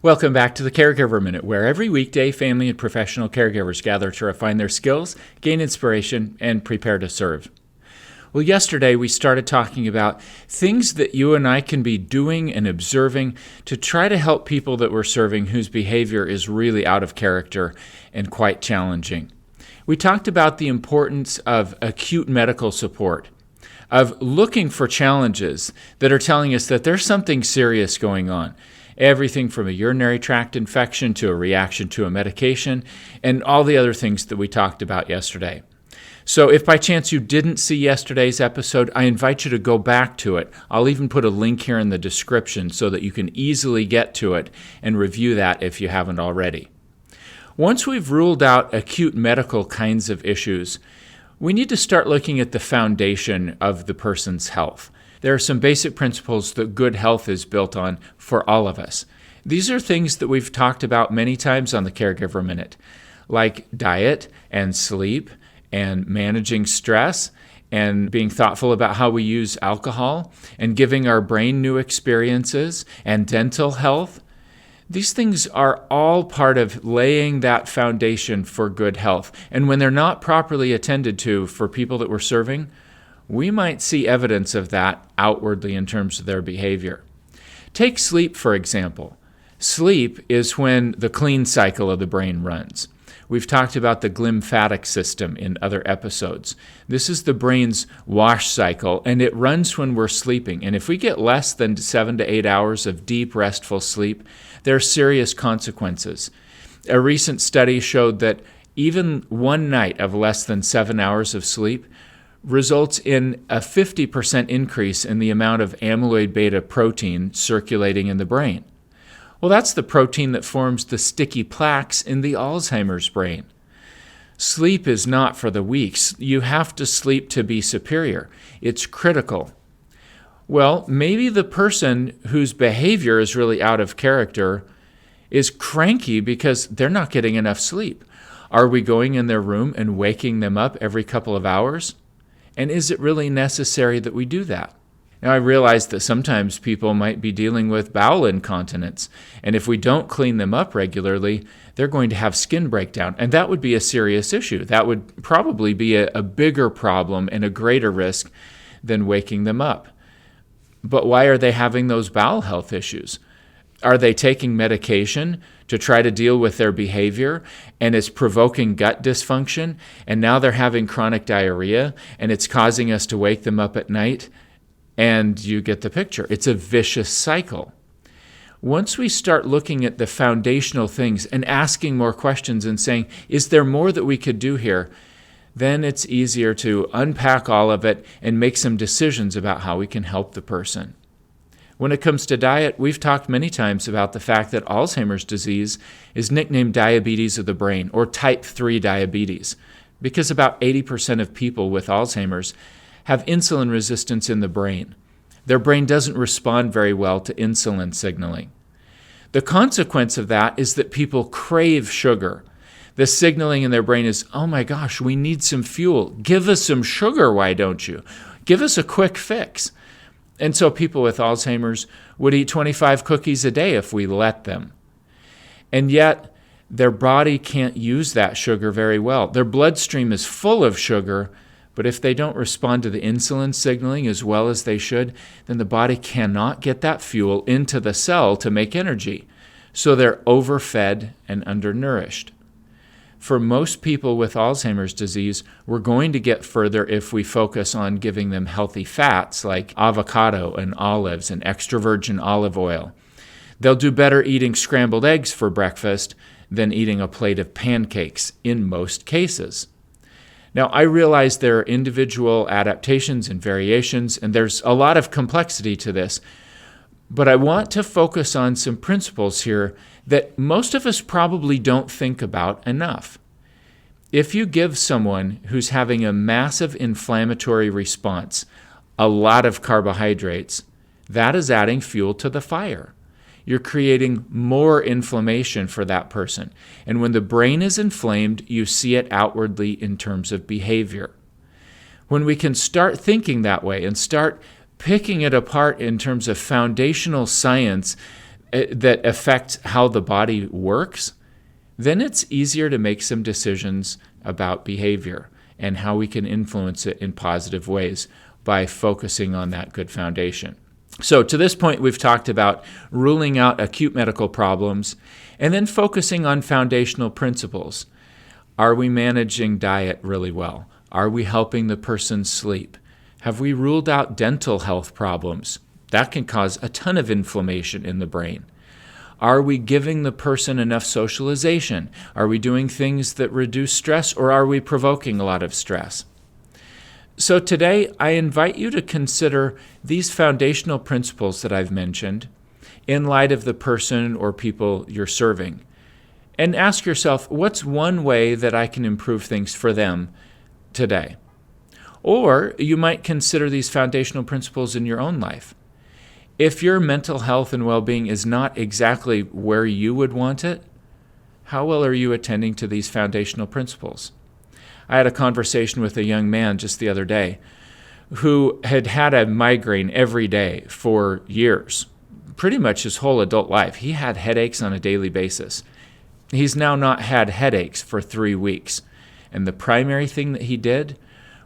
Welcome back to the Caregiver Minute, where every weekday family and professional caregivers gather to refine their skills, gain inspiration, and prepare to serve. Well, yesterday we started talking about things that you and I can be doing and observing to try to help people that we're serving whose behavior is really out of character and quite challenging. We talked about the importance of acute medical support, of looking for challenges that are telling us that there's something serious going on. Everything from a urinary tract infection to a reaction to a medication, and all the other things that we talked about yesterday. So if by chance you didn't see yesterday's episode, I invite you to go back to it. I'll even put a link here in the description so that you can easily get to it and review that if you haven't already. Once we've ruled out acute medical kinds of issues, we need to start looking at the foundation of the person's health. There are some basic principles that good health is built on for all of us. These are things that we've talked about many times on the Caregiver Minute, like diet and sleep and managing stress and being thoughtful about how we use alcohol and giving our brain new experiences and dental health. These things are all part of laying that foundation for good health. And when they're not properly attended to for people that we're serving, we might see evidence of that outwardly in terms of their behavior. Take sleep, for example. Sleep is when the clean cycle of the brain runs. We've talked about the glymphatic system in other episodes. This is the brain's wash cycle, and it runs when we're sleeping. And if we get less than 7 to 8 hours of deep, restful sleep, there are serious consequences. A recent study showed that even one night of less than 7 hours of sleep results in a 50% increase in the amount of amyloid beta protein circulating in the brain. Well, that's the protein that forms the sticky plaques in the Alzheimer's brain. Sleep is not for the weak. You have to sleep to be superior. It's critical. Well, maybe the person whose behavior is really out of character is cranky because they're not getting enough sleep. Are we going in their room and waking them up every couple of hours? And is it really necessary that we do that? Now, I realize that sometimes people might be dealing with bowel incontinence, and if we don't clean them up regularly, they're going to have skin breakdown, and that would be a serious issue. That would probably be a bigger problem and a greater risk than waking them up. But why are they having those bowel health issues? Are they taking medication to try to deal with their behavior, and it's provoking gut dysfunction, and now they're having chronic diarrhea, and it's causing us to wake them up at night? And you get the picture. It's a vicious cycle. Once we start looking at the foundational things and asking more questions and saying, is there more that we could do here? Then it's easier to unpack all of it and make some decisions about how we can help the person. When it comes to diet, we've talked many times about the fact that Alzheimer's disease is nicknamed diabetes of the brain, or type 3 diabetes, because about 80% of people with Alzheimer's have insulin resistance in the brain. Their brain doesn't respond very well to insulin signaling. The consequence of that is that people crave sugar. The signaling in their brain is, oh my gosh, we need some fuel. Give us some sugar, why don't you? Give us a quick fix. And so people with Alzheimer's would eat 25 cookies a day if we let them. And yet, their body can't use that sugar very well. Their bloodstream is full of sugar, but if they don't respond to the insulin signaling as well as they should, then the body cannot get that fuel into the cell to make energy. So they're overfed and undernourished. For most people with Alzheimer's disease, we're going to get further if we focus on giving them healthy fats like avocado and olives and extra virgin olive oil. They'll do better eating scrambled eggs for breakfast than eating a plate of pancakes in most cases. Now, I realize there are individual adaptations and variations, and there's a lot of complexity to this, but I want to focus on some principles here that most of us probably don't think about enough. If you give someone who's having a massive inflammatory response a lot of carbohydrates, that is adding fuel to the fire. You're creating more inflammation for that person. And when the brain is inflamed, you see it outwardly in terms of behavior. When we can start thinking that way and start picking it apart in terms of foundational science that affect how the body works, then it's easier to make some decisions about behavior and how we can influence it in positive ways by focusing on that good foundation. So to this point, we've talked about ruling out acute medical problems and then focusing on foundational principles. Are we managing diet really well? Are we helping the person sleep? Have we ruled out dental health problems? That can cause a ton of inflammation in the brain. Are we giving the person enough socialization? Are we doing things that reduce stress, or are we provoking a lot of stress? So today, I invite you to consider these foundational principles that I've mentioned in light of the person or people you're serving. And ask yourself, what's one way that I can improve things for them today? Or you might consider these foundational principles in your own life. If your mental health and well-being is not exactly where you would want it, how well are you attending to these foundational principles? I had a conversation with a young man just the other day who had had a migraine every day for years, pretty much his whole adult life. He had headaches on a daily basis. He's now not had headaches for 3 weeks. And the primary thing that he did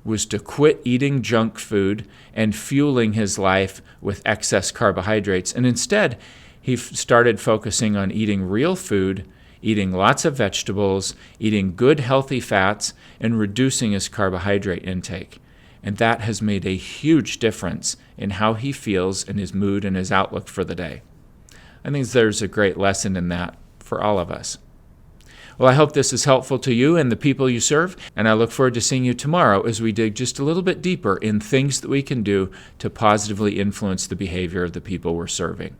was to quit eating junk food and fueling his life with excess carbohydrates. And instead, he started focusing on eating real food, eating lots of vegetables, eating good healthy fats, and reducing his carbohydrate intake. And that has made a huge difference in how he feels and his mood and his outlook for the day. I think there's a great lesson in that for all of us. Well, I hope this is helpful to you and the people you serve, and I look forward to seeing you tomorrow as we dig just a little bit deeper in things that we can do to positively influence the behavior of the people we're serving.